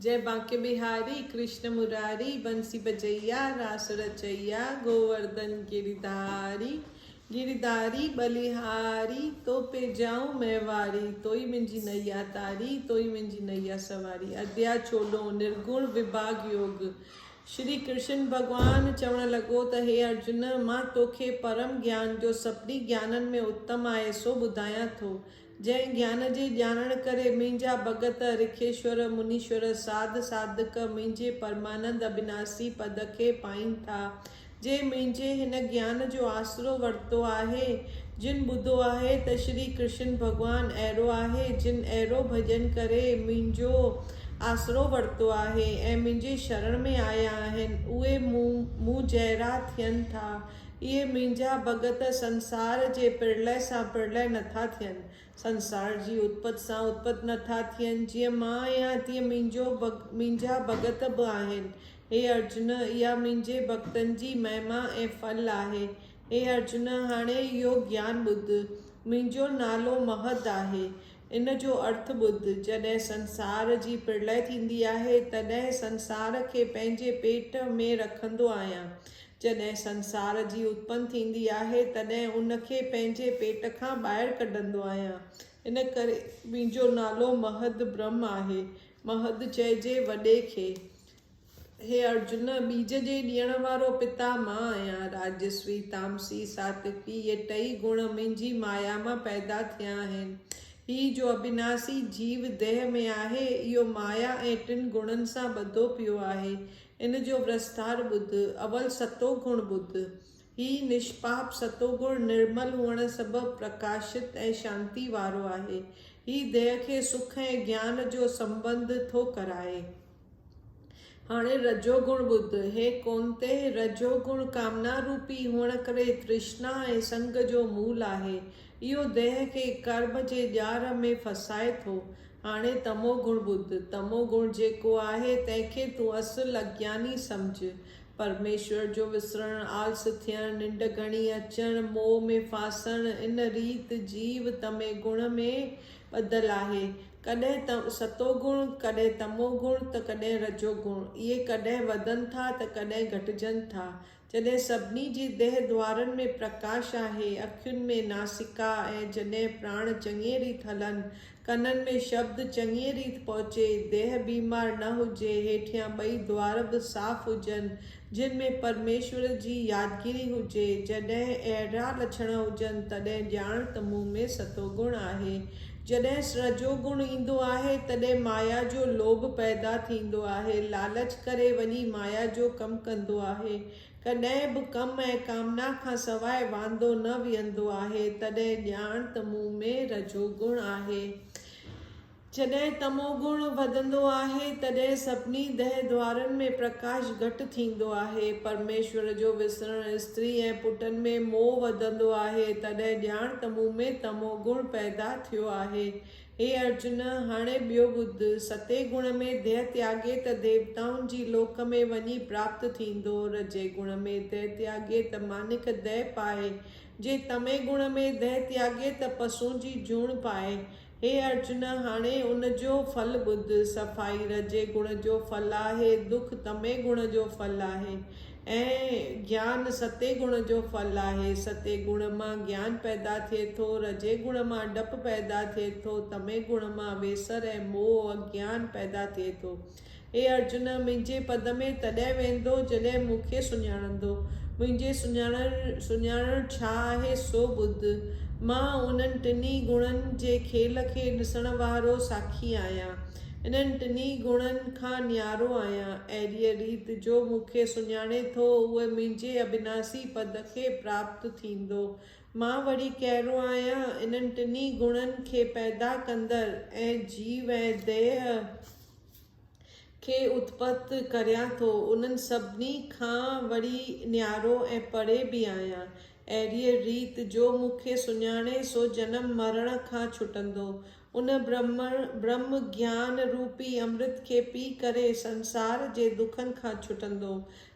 जय बांके बिहारी कृष्ण मुरारी बंसी बजैया रास रचैया गोवर्धन गिरधारी गिरधारी बलिहारी तो पे जाऊं मैं वारी तोई मुंहिंजी नैया तारी तोई मुंहिंजी नैया सवारी। अध्याय 14 निर्गुण विभाग योग। श्री कृष्ण भगवान चवण लॻो त हे अर्जुन, मां तोखे परम ज्ञान जो सभिनी ज्ञाननि में उत्तम आहे सो ॿुधायां थो। जंहिं ज्ञान जे ॼाणण करे मुंहिंजा भगत रिखेश्वर मुनीश्वर साध साधक मुंहिंजे परमानंद अविनाशी पद खे पाइनि था। जे मुंहिंजे हिन ज्ञान जो आसरो वरितो आहे, जिन ॿुधो आहे त श्री कृष्ण भगवान अहिड़ो आहे, जिन अहिड़ो भॼन करे मुंहिंजो आसरो वरितो आहे ऐं मुंहिंजे शरण में आया आहिनि, उहे मूं जहिड़ा थियनि था। इहे मुंहिंजा भगत संसार जे प्रलय सां प्रलय नथा थियनि, संसार जी उत्पत्ति सां उत्पत्ति नथा थियनि। जीअं मां आहियां तीअं मुंहिंजा भगत बि आहिनि। हे अर्जुन, इहा मुंहिंजे भक्तनि जी महिमा ऐं फल आहे। हे अर्जुन, हाणे इहो ज्ञान ॿुध। मुंहिंजो नालो महद आहे, इन जो अर्थ ॿुध। जॾहिं संसार जी प्रलय थींदी आहे तॾहिं संसार खे पंहिंजे पेट में रखंदो आहियां। जॾहिं संसार जी उत्पन्न थींदी आहे तॾहिं उनखे पंहिंजे पेट खां ॿाहिरि कढंदो आहियां। इन करे मुंहिंजो नालो महद ब्रह्म आहे। महद चइजे वॾे खे। हे अर्जुन, बीज जे ॾियण वारो पिता मां आहियां। राजस्वी तामसी सात्विकी इहे टई गुण मुंहिंजी माया मां पैदा थिया आहिनि। ही जो अविनाशी जीव देह में आहे, इहो माया ऐं टिन गुणनि सां ॿधो पियो आहे। इन जो विस्तार ॿुध। अवल सतो गुण ॿुध। ही निष्पाप सतो गुण निर्मल हुअण सबबि प्रकाशित ऐं शांति वारो आहे। ही देह खे सुख ऐं ज्ञान जो संबंध थो कराए। हाणे रजोगुण ॿुध। हे कोन्ते, रजोगुण कामना रूपी हुअण करे तृष्णा ऐं संग जो मूल आहे। इहो देह खे कर्म जे ॼार में फसाए थो। हाणे तमो गुण ॿुध। तमो गुण जेको आहे तंहिंखे तूं असुल अज्ञानी सम्झ। परमेश्वर जो विसरण, आलस थियण, निंड घणी अचण, मोह में फासण, इन रीत जीव तमे गुण में ॿधल आहे। कॾहिं सतो गुण, कॾहिं तमो गुण त कॾहिं रजो गुण। इहे कॾहिं वधनि था त कॾहिं घटिजनि था। जॾहिं सभिनी जी देह द्वारनि में प्रकाश आहे, अखियुनि में नासिका ऐं जॾहिं प्राण चङीअ रीति हलनि, कननि में शब्द चङीअ रीति पहुचे, देह बीमार न हुजे, हेठियां ॿई द्वार बि साफ़ हुजनि, जिन में परमेश्वर जी यादगिरी हुजे, जॾहिं अहिड़ा लक्षण हुजनि तॾहिं ॼाण त मूं में सतो गुण आहे। जॾहिं रजो गुण ईंदो आहे तॾहिं माया जो लोभ पैदा थींदो आहे। लालच करे वञी माया जो कमु कंदो आहे। कॾहिं बि कम ऐं कामना खां सवाइ वांदो न विहंदो आहे। तॾहिं ॼाण त मूं में रजो गुण आहे। जॾहिं तमो गुण वधंदो आहे तॾहिं सभिनी देह द्वारनि में प्रकाश घटि थींदो आहे। परमेश्वर जो विसरण, स्त्री ऐं पुटनि में मोह वधंदो आहे। तॾहिं ॼाण त मूं में तमो गुण पैदा थियो आहे। हे अर्जुन, हाणे ॿियो ॿुध। सते गुण में देह त्यागे त देवताउनि जी लोक में वञी प्राप्त थींदो। रजे गुण में देह त्यागे त मानिक देह पाए। जे तमे गुण में देह त्यागे त पशुअनि जी जूण पाए। हे अर्जुन, हाणे उन जो फल ॿुध। सफ़ाई रजे गुण जो फल आहे, दुख तमे गुण जो फल आहे ऐं ज्ञान सते गुण जो फल आहे। सते गुण मां ज्ञान पैदा थिए थो, रजे गुण मां डपु पैदा थिए थो, तमे गुण मां वेसर ऐं मोह अज्ञान पैदा थिए थो। हे अर्जुन, मुंहिंजे पद में तॾहिं वेंदो जॾहिं मूंखे सुञाणंदो। मुंहिंजे सुञाणण छा आहे सो ॿुध। मां उन्हनि टिनी गुणनि जे खेल खे ॾिसण वारो साखी आहियां। इन्हनि टिनी गुणनि खां न्यारो आहियां। अहिड़ीअ रीति जो मूंखे सुञाणे थो, उहे मुंहिंजे अविनाशी पद खे प्राप्त थींदो। मां वरी कहिड़ो आहियां, इन्हनि टिनी गुणनि खे पैदा कंदड़ ऐं जीव ऐं देह खे उत्पत्ति करियां थो। उन्हनि सभिनी खां वरी न्यारो ऐं परे बि आहियां। अहिड़ीअ रीति जो मूंखे सुञाणे सो जनम मरण खां छुटंदो। उन ब्रह्म ज्ञान रूपी अमृत खे पी करे संसार जे दुखनि खां छुटंदो।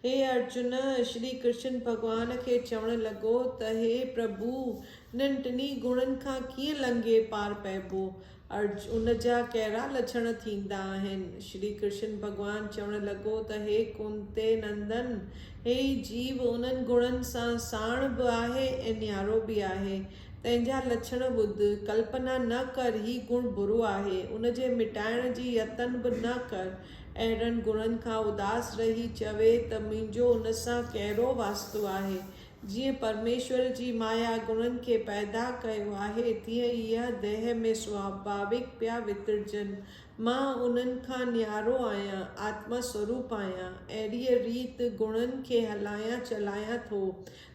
हे अर्जुन, श्री कृष्ण भगवान खे चवण लॻो त हे प्रभु, इन्हनि टिनी गुणनि खां कीअं लंघे पार पइबो। उन जा कहिड़ा लक्षण थींदा आहिनि। श्री कृष्ण भॻवानु चवणु लॻो त हे कुंते नंदन, हे जीव उन्हनि गुणनि सां साण बि आहे ऐं न्यारो बि आहे। तंहिंजा लक्षण ॿुध, कल्पना न कर ही गुण बुरो आहे, उनजे मिटाइण जी यतन बि न कर। अहिड़नि गुणनि खां उदास रही चवे त मुंहिंजो उन सां कहिड़ो वास्तो आहे। जीअं परमेश्वर जी माया गुणनि खे पैदा कयो आहे, तीअं इहा देह में स्वाभाविक पिया वितिरजनि। मां उन्हनि खां न्यारो आहियां, आत्मा स्वरूप आहियां। अहिड़ीअ रीति गुणनि खे हलायां चलायां थो।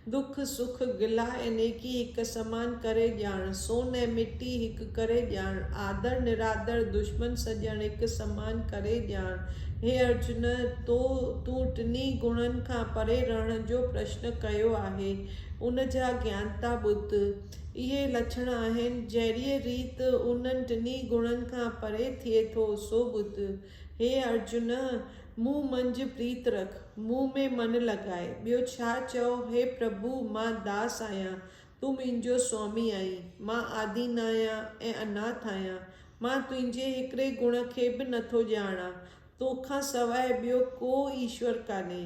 दुख सुख गिला ऐं नेकी हिकु समान करे ॼाण, सोन ऐं मिटी हिकु करे ॼाण, आदर निरादर दुश्मन सॼण हिकु समान करे ॼाण। हे अर्जुन, तूं टिनी गुणनि खां परे रहण जो प्रश्न कयो आहे, उन जा ज्ञानता ॿुध। इहे लक्षण आहिनि, जहिड़ीअ रीति उन्हनि टिनी गुणनि खां परे थिए थो सो ॿुध। हे अर्जुन, मूं मंझि प्रीत रख, मूं में मन लॻाए। ॿियो छा चओ? हे प्रभु, मां दास आहियां, तूं मुंहिंजो स्वामी आहीं। मां आदीन आहियां ऐं अनाथ आहियां। मां तुंहिंजे हिकिड़े गुण खे बि नथो ॼाणां। तोखां सवाइ ॿियो को ईश्वर कान्हे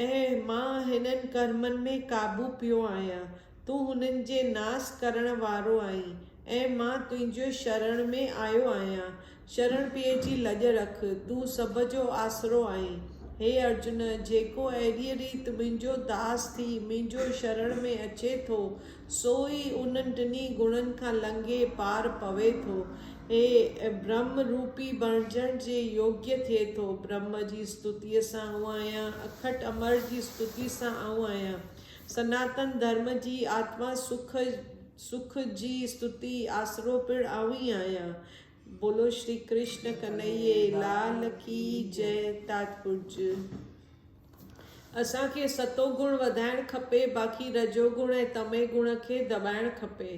ऐं मां हिननि कर्मनि में काबू पियो आहियां। तूं हुननि जे नास करण वारो आहीं ऐं मां तुंहिंजो शरण में आयो आहियां। शरण पीअ जी लॼ रख, तूं सभ जो आसरो आहीं। हे अर्जुन, जेको अहिड़ीअ रीति मुंहिंजो दास थी मुंहिंजो शरण में अचे थो, सो ई उन्हनि टिनी गुणनि खां लंघे पार पवे थो। हे ब्रह्म रूपी बणजण जे योग्य थिए थो। ब्रह्म जी स्तुतीअ सां आऊं आहियां, अखट अमर जी स्तुति सां आऊं आहियां। सनातन धर्म जी आत्मा सुख जी स्तुति आसरो पिण आऊं ई आहियां। बोलो श्री कृष्ण कन्हैये लाल की जय। तात्पर्य, असांखे सतो गुण वधाइणु खपे, बाक़ी रजोगुण ऐं तमे गुण खे दॿाइणु खपे।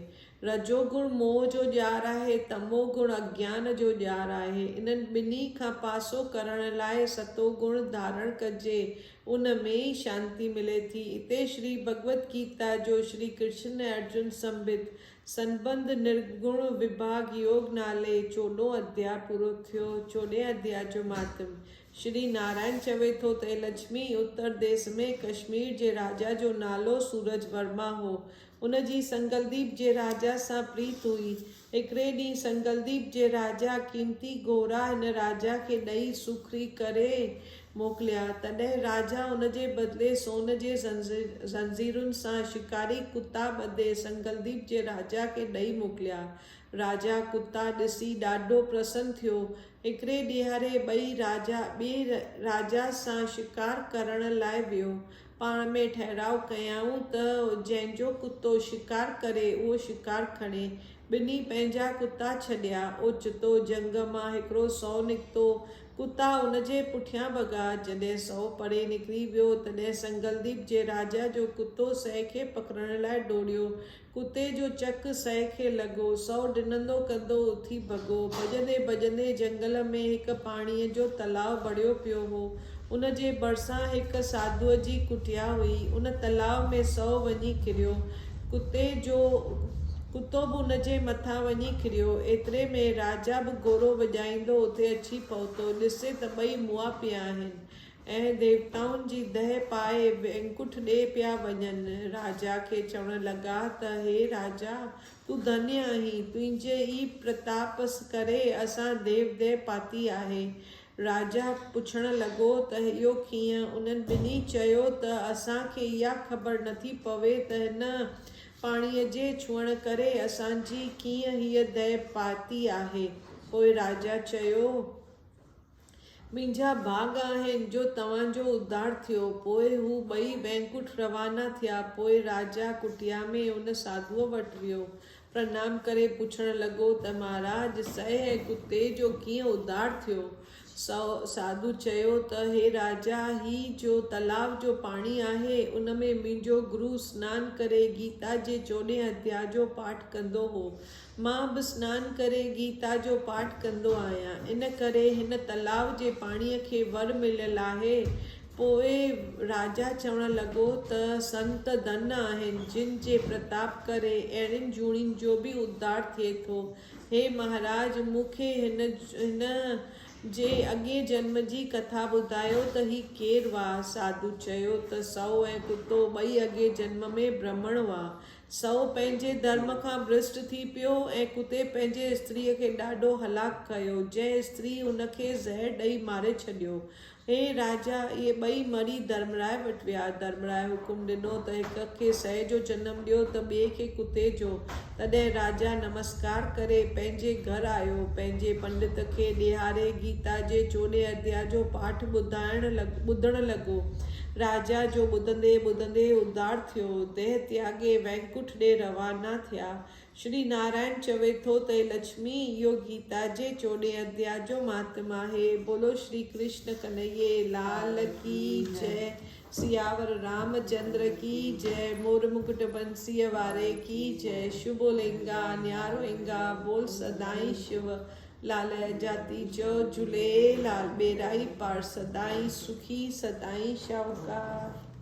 रजोगुण मोह जो ॼार आहे, तमो गुण अज्ञान जो ॼार आहे। इन्हनि ॿिन्ही खां पासो करण लाइ सतो गुण धारण कजे, उन में ई शांती मिले थी। इते श्री भगवत गीता जो श्री कृष्ण ऐं अर्जुन संबंध निर्गुण विभाग योग नाले 14 अध्याय पूरो थियो। 14 अध्याय जो मातम। श्री नारायण चवे थो त लक्ष्मी उत्तर देश में कश्मीर जे राजा जो नालो सूरज वर्मा हो। उन जी संगलदीप जे राजा सां प्रीत हुई। हिकिड़े ॾींहुं संगलदीप जे राजा कीमती घोड़ा हिन राजा खे ॾेई सुखरी करे मोकिलिया। तॾहिं राजा उन जे बदिले सोन जे ज़ंजीरुनि सां शिकारी कुता ॿधे संगलदीप जे राजा खे ॾेई मोकिलिया। राजा कुता ॾिसी ॾाढो प्रसन्न थियो। हिकिड़े ॾींहुं ॿिए राजा सां शिकार करण लाइ वियो। पाण में ठहराव कयाऊं त जंहिंजो कुतो शिकार करे उहो शिकार खणे। ॿिन्ही पंहिंजा कुता छॾिया। ओचितो जंग मां हिकिड़ो सौ निकितो। कुता उनजे पुठियां भॻा। जॾहिं सौ परे निकिरी वियो तॾहिं संगलदीप जे राजा जो कुतो सह खे पकड़ण लाइ दौड़ियो। कुते जो चक सह खे लॻो। सौ ॾिनंदो कंदो उथी भॻो। भॼंदे भॼंदे जंगल में हिकु पाणीअ जो तलाउ बणियो पियो हो। उन जे भरिसां हिकु साधुअ जी कुटिया हुई। उन तलाउ में सौ वञी किरियो। कुतो बि उन जे मथां वञी किरियो। एतिरे में राजा बि घोड़ो वॼाईंदो उते अची पहुतो। ॾिसे त ॿई मुआ पिया आहिनि ऐं देवताउनि जी दह पाए वैकुंठ ॾे पिया वञनि। राजा खे चवण लॻा त हे राजा, तूं धन्य आहीं, तुंहिंजे ई प्रताप करे असां देव पाती आहे। राजा पुछण लॻो त इहो कीअं? उन्हनि ॿिन्ही चयो त असांखे इहा ख़बर नथी पवे त हिन पाणीअ जे छुअण करे असांजी कीअं हीअ दह पाती आहे। पोइ राजा चयो, मुंहिंजा भाग आहिनि जो तव्हांजो उद्धार थियो। पोइ हू ॿई वैकुंठ रवाना थिया। पोइ राजा कुटिया में उन साधुअ वटि वियो। प्रणाम करे पुछण लॻो त महाराज, सह ऐं कुते जो कीअं उद्धार थियो? साधु चयो त हे राजा, ही जो तलाव जो पाणी आहे उन में मुंहिंजो गुरु सनानु करे गीता जे 14 अध्याय जो पाठ कंदो हो। मां बि सनानु करे गीता जो पाठ कंदो आहियां। इन करे हिन तलाव जे पाणीअ खे वर मिलियल आहे। पोइ राजा चवण लॻो त संत धन आहिनि जिन जे प्रताप करे अहिड़ियुनि जूणियुनि जो बि उद्धार थिए थो। हे महाराज मूंखे हिन जे अॻे जन्म जी कथा ॿुधायो त ही केरु हुआ। साधु चयो त सौ ऐं कुतो ॿई अॻे जन्म में ब्राह्मण हुआ। सौ पंहिंजे धर्म खां भ्रष्ट थी पियो ऐं कुते पंहिंजे स्त्रीअ खे ॾाढो हलाक कयो, जंहिं स्त्री उनखे ज़हर ॾेई मारे छॾियो। हे राजा इहे ॿई मरी धर्मराय वटि विया। धर्मराय हुकुम ॾिनो त हिक खे सह जो जनम ॾियो त ॿिए खे कुते जो। तॾहिं राजा नमस्कार करे पंहिंजे घर आयो, पंहिंजे पंडित खे ॾेहारे गीता जे 14 अध्याय जो पाठ ॿुधण लॻो। राजा जो ॿुधंदे ॿुधंदे उद्धार थियो, देह त्यागे वैकुंठ ॾे रवाना थिया। श्री नारायण चवे थो त लक्ष्मी इहो गीता जे 14 अध्याय जो महात्मा आहे। बोलो श्री कृष्ण कन्हैया लाल की जय। सियावर रामचंद्र की जय। मोर मुकुट बंसीअ वारे की जय। शुभो लिंगा न्यारो इंगा बोल सदाई शिव लाल जाति जो झूलेलाल। बेराई पार सदाई सुखी सदाई शाहूकार।